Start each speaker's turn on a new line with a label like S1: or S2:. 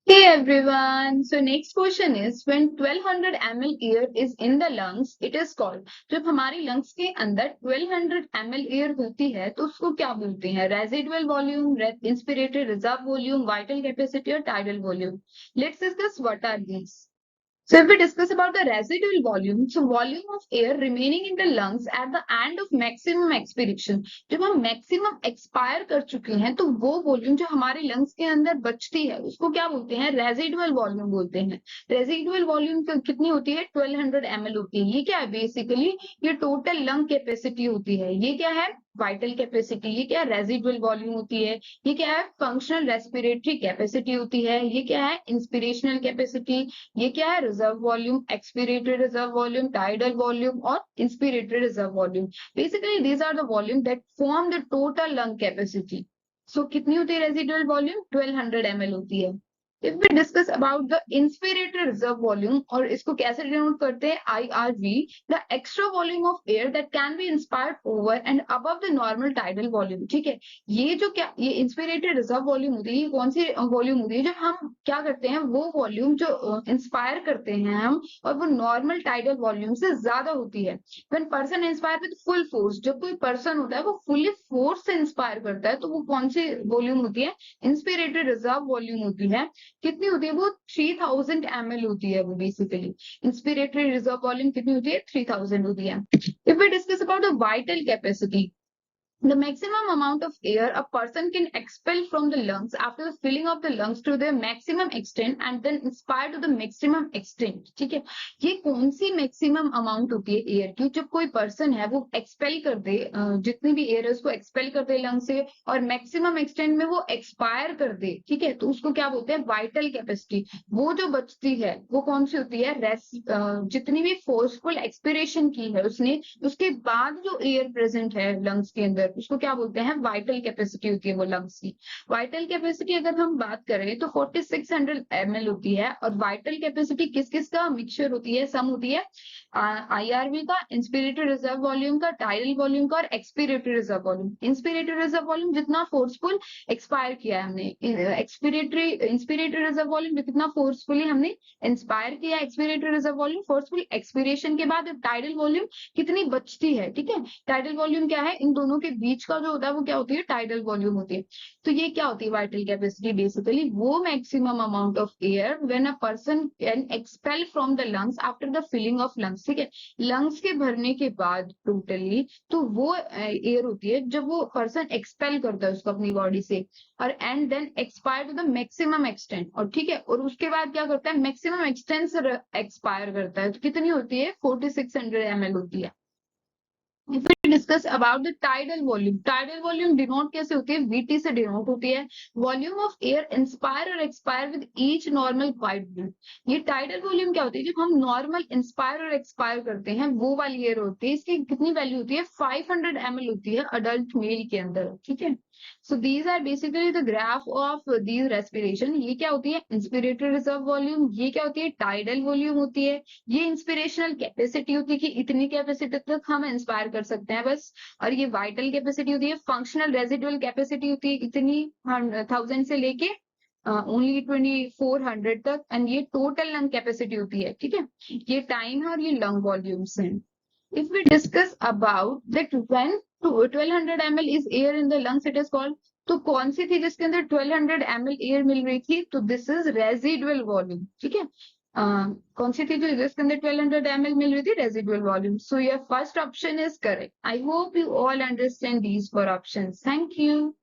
S1: Hey everyone. So next question is when 1200 ml air is in the lungs, it is called. जब हमारी lungs के अंदर 1200 ml air होती है तो उसको क्या बोलते हैं? Residual volume, inspirated reserve volume, vital capacity और tidal volume. Let's discuss what are these. So if we discuss about the residual volume, so volume of air remaining in the lungs at the end of maximum expiration. जब हम maximum expire कर चुके हैं तो वो volume जो हमारे lungs के अंदर बचती है उसको क्या बोलते हैं? रेजिडुअल वॉल्यूम बोलते हैं। रेजिडुअल वॉल्यूम कितनी होती है? 1200 ml होती है। ये क्या है? बेसिकली ये टोटल लंग कैपेसिटी होती है। ये क्या है? Vital capacity. ये क्या? रेजिडुअल वॉल्यूम होती है। ये क्या है? फंक्शनल रेस्पिरेटरी कैपेसिटी होती है। ये क्या है? Inspirational capacity. ये क्या है? Reserve volume, expiratory reserve volume, tidal volume और inspiratory reserve volume. Basically these are the volume that form the total lung capacity. So कितनी होती है रेजिडुअल वॉल्यूम? 1200 ml होती है। If we discuss about the inspiratory reserve volume, और इसको कैसे denote करते हैं? IRV, the extra volume of air that can be inspired over and above the normal tidal volume. ठीक है, ये जो क्या ये इंस्पिरेटरी रिजर्व वॉल्यूम होती है, ये कौन सी वॉल्यूम होती है? जब हम क्या करते हैं, वो वॉल्यूम जो इंस्पायर करते हैं हम, और वो नॉर्मल टाइडल वॉल्यूम से ज्यादा होती है। When person inspire with full force, जब कोई पर्सन होता है वो फुली फोर्स से इंस्पायर करता है तो वो कौन सी वॉल्यूम होती है? इंस्पिरेटरी रिजर्व वॉल्यूम होती है। कितनी होती है वो? 3000 ml होती है वो। बेसिकली इंस्पिरेटरी रिजर्व वॉल्यूम कितनी होती है? 3000 होती है। If we discuss about the vital capacity, the maximum amount of air a person can expel from the lungs after the filling of the lungs to their maximum extent and then inspire to the maximum extent. ठीक है, ये कौन सी maximum amount होती है air की? जब कोई person है वो एक्सपेल कर दे, जितनी भी एयर है उसको एक्सपेल कर दे लंग से, और मैक्सिमम एक्सटेंट में वो एक्सपायर कर दे। ठीक है, तो उसको क्या बोलते हैं? Vital capacity. वो जो बचती है वो कौन सी होती है? जितनी भी फोर्सफुल एक्सपिरेशन की है उसने, उसके बाद जो एयर प्रेजेंट है लंग्स के अंदर, उसको क्या बोलते हैं? वाइटल कैपेसिटी होती है वो लंग्स की। वाइटल कैपेसिटी अगर हम बात करें तो 4600 ml होती है। और वाइटल कैपेसिटी किस किस का मिक्सचर होती है? सम होती है IRV का, इंस्पिरेटरी रिजर्व वॉल्यूम का, टाइडल वॉल्यूम का और expiratory reserve volume. Inspiratory reserve volume जितना फोर्सफुल एक्सपायर किया है हमने, इंस्पिरेटरी रिजर्व वॉल्यूम कितना फोर्सफुली हमने इंस्पायर किया, expiratory reserve volume forceful expiration के बाद टाइडल वॉल्यूम कितनी बचती है। ठीक है, टाइडल वॉल्यूम क्या है? इन दोनों के बीच का जो होता है वो क्या होती है? टाइडल वॉल्यूम होती है। तो ये क्या होती है? Vital capacity. बेसिकली वो maximum amount of air when a person can expel from the lungs after the filling of lungs. ठीक है, लंग्स के भरने के बाद टोटली, तो वो एयर होती है जब वो पर्सन एक्सपेल करता है उसको अपनी बॉडी से, और and then expire to the maximum extent. और ठीक है, और उसके बाद क्या करता है? मैक्सिमम एक्सटेंट से एक्सपायर करता है। तो कितनी होती है? 4600 ml होती है। If we discuss about the tidal volume denote कैसे होती है? VT से डिनोट होती है। वॉल्यूम ऑफ एयर इंस्पायर और expire with each normal quiet breath. ये टाइडल वॉल्यूम क्या होती है? जब हम नॉर्मल इंस्पायर और एक्सपायर करते हैं वो वाली एयर होती है। इसकी कितनी वैल्यू होती है? 500 ml होती है अडल्ट मेल के अंदर। ठीक है, so these are basically the graph of these respiration. ये क्या होती है? Inspiratory reserve volume. ये क्या होती है? टाइडल वॉल्यूम होती है। ये इंस्पिरेशनल कैपेसिटी होती है कि इतनी कैपेसिटी तक हम इंस्पायर कर सकते हैं बस। और ये वाइटल कैपेसिटी होती है। फंक्शनल रेजिडुअल कैपेसिटी होती है इतनी, 1000 से लेके ओनली 2400 तक। एंड ये टोटल लंग कैपेसिटी होती है। ठीक है, ये टाइम है और ये लंग वॉल्यूम्स हैं। If we discuss about that when 1200 ml is air in the lungs, it is called. तो कौन सी थी जिसके अंदर 1200 ml एयर मिल रही थी? तो दिस इज रेजिडुअल वॉल्यूम। ठीक है, कौन सी थी जो जिसके अंदर 1200 ml मिल रही थी? Residual volume. So your first option is correct. I hope you all understand these four options. Thank you.